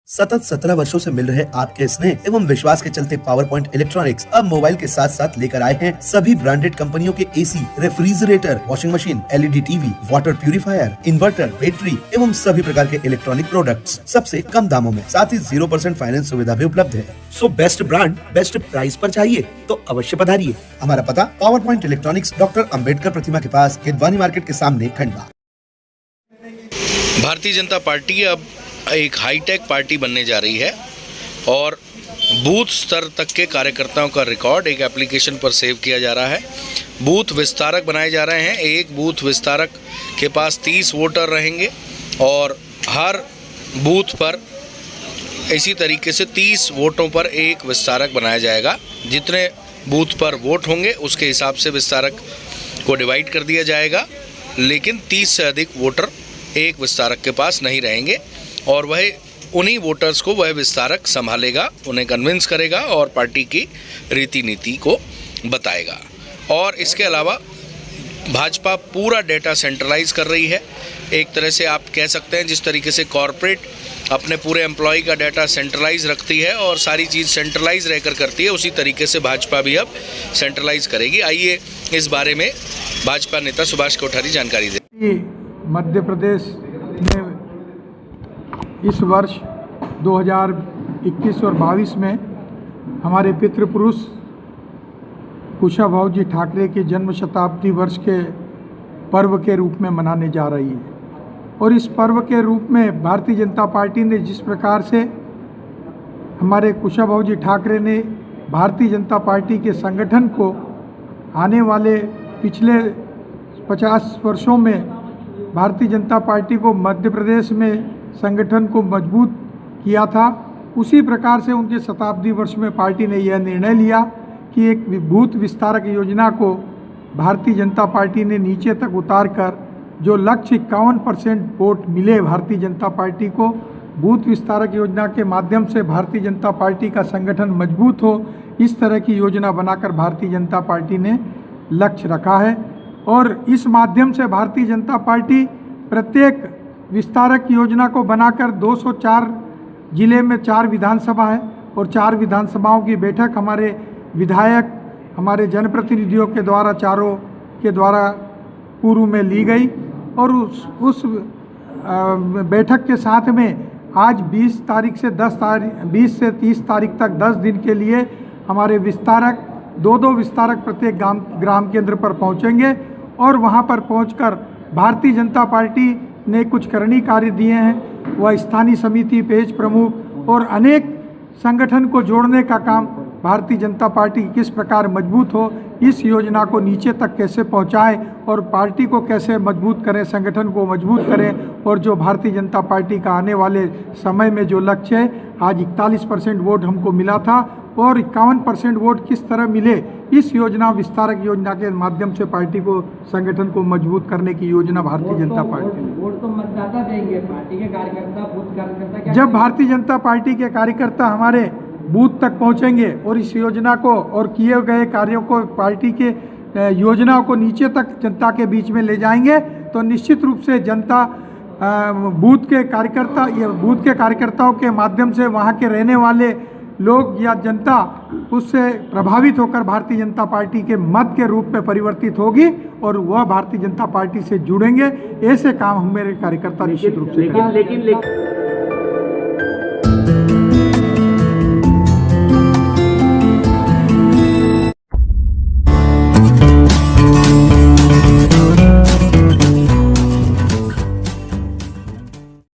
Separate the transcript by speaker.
Speaker 1: सतत 17 वर्षों से मिल रहे आपके स्नेह एवं विश्वास के चलते पावर पॉइंट इलेक्ट्रॉनिक्स अब मोबाइल के साथ साथ लेकर आए हैं सभी ब्रांडेड कंपनियों के AC, refrigerator, washing machine, LED TV, water purifier, inverter, battery एवं सभी प्रकार के इलेक्ट्रॉनिक प्रोडक्ट्स सबसे कम दामों में, साथ ही 0% फाइनेंस सुविधा भी उपलब्ध है। So best brand best price पर चाहिए तो अवश्य पधारिए। हमारा पता power point electronics, doctor Ambedkar प्रतिमा के पास, किदवानी मार्केट के सामने, खंडवा।
Speaker 2: भारतीय जनता पार्टी अब एक हाईटेक पार्टी बनने जा रही है और बूथ स्तर तक के कार्यकर्ताओं का रिकॉर्ड एक एप्लीकेशन पर सेव किया जा रहा है। बूथ विस्तारक बनाए जा रहे हैं। एक बूथ विस्तारक के पास 30 वोटर रहेंगे और हर बूथ पर इसी तरीके से 30 वोटों पर एक विस्तारक बनाया जाएगा। जितने बूथ पर वोट होंगे उसके हिसाब से विस्तारक को डिवाइड कर दिया जाएगा, लेकिन 30 से अधिक वोटर एक विस्तारक के पास नहीं रहेंगे और वह उन्हीं वोटर्स को वह विस्तारक संभालेगा, उन्हें कन्विंस करेगा और पार्टी की रीति नीति को बताएगा। और इसके अलावा भाजपा पूरा डेटा सेंट्रलाइज कर रही है। एक तरह से आप कह सकते हैं जिस तरीके से कॉरपोरेट अपने पूरे एम्प्लॉय का डाटा सेंट्रलाइज रखती है और सारी चीज़ सेंट्रलाइज रहकर करती है, उसी तरीके से भाजपा भी अब सेंट्रलाइज करेगी। आइए इस बारे में भाजपा नेता सुभाष कोठारी जानकारी दें।
Speaker 3: मध्य प्रदेश में इस वर्ष 2021 और 22 में हमारे पितृपुरुष कुशाभाऊ जी ठाकरे के जन्म शताब्दी वर्ष के पर्व के रूप में मनाने जा रही है। और इस पर्व के रूप में भारतीय जनता पार्टी ने जिस प्रकार से हमारे कुशाभाऊ जी ठाकरे ने भारतीय जनता पार्टी के संगठन को आने वाले पिछले 50 वर्षों में भारतीय जनता पार्टी को मध्य प्रदेश में संगठन को मजबूत किया था, उसी प्रकार से उनके शताब्दी वर्ष में पार्टी ने यह निर्णय लिया कि एक बूथ विस्तारक योजना को भारतीय जनता पार्टी ने नीचे तक उतार कर जो लक्ष्य 51% वोट मिले भारतीय जनता पार्टी को, बूथ विस्तारक योजना के माध्यम से भारतीय जनता पार्टी का संगठन मजबूत हो, इस तरह की योजना बनाकर भारतीय जनता पार्टी ने लक्ष्य रखा है। और इस माध्यम से भारतीय जनता पार्टी प्रत्येक विस्तारक योजना को बनाकर 204 जिले में 4 विधानसभा है और 4 विधानसभाओं की बैठक हमारे विधायक, हमारे जनप्रतिनिधियों के द्वारा चारों के द्वारा पूर्व में ली गई। और उस बैठक के साथ में आज 20 तारीख से 20 से 30 तारीख तक 10 दिन के लिए हमारे विस्तारक 2-2 विस्तारक प्रत्येक ग्राम केंद्र पर पहुंचेंगे और वहां पर पहुंचकर भारतीय जनता पार्टी ने कुछ करणी कार्य दिए हैं। वह स्थानीय समिति, पेज प्रमुख और अनेक संगठन को जोड़ने का काम भारतीय जनता पार्टी किस प्रकार मजबूत हो, इस योजना को नीचे तक कैसे पहुंचाए और पार्टी को कैसे मजबूत करें, संगठन को मजबूत करें। और जो भारतीय जनता पार्टी का आने वाले समय में जो लक्ष्य है, आज 41% वोट हमको मिला था और 51% वोट किस तरह मिले, इस योजना विस्तारक योजना के माध्यम से पार्टी को, संगठन को मजबूत करने की योजना भारतीय जनता पार्टी ने।
Speaker 4: वोट तो मतदाता देंगे, पार्टी के कार्यकर्ता, बूथ कार्यकर्ता।
Speaker 3: जब भारतीय जनता पार्टी के कार्यकर्ता हमारे बूथ तक पहुंचेंगे और इस योजना को और किए गए कार्यों को, पार्टी के योजनाओं को नीचे तक जनता के बीच में ले जाएंगे, तो निश्चित रूप से जनता बूथ के कार्यकर्ताओं के माध्यम से वहां के रहने वाले लोग या जनता उससे प्रभावित होकर भारतीय जनता पार्टी के मत के रूप में परिवर्तित होगी और वह भारतीय जनता पार्टी से जुड़ेंगे। ऐसे काम हमारे कार्यकर्ता निश्चित रूप से
Speaker 4: लेकिन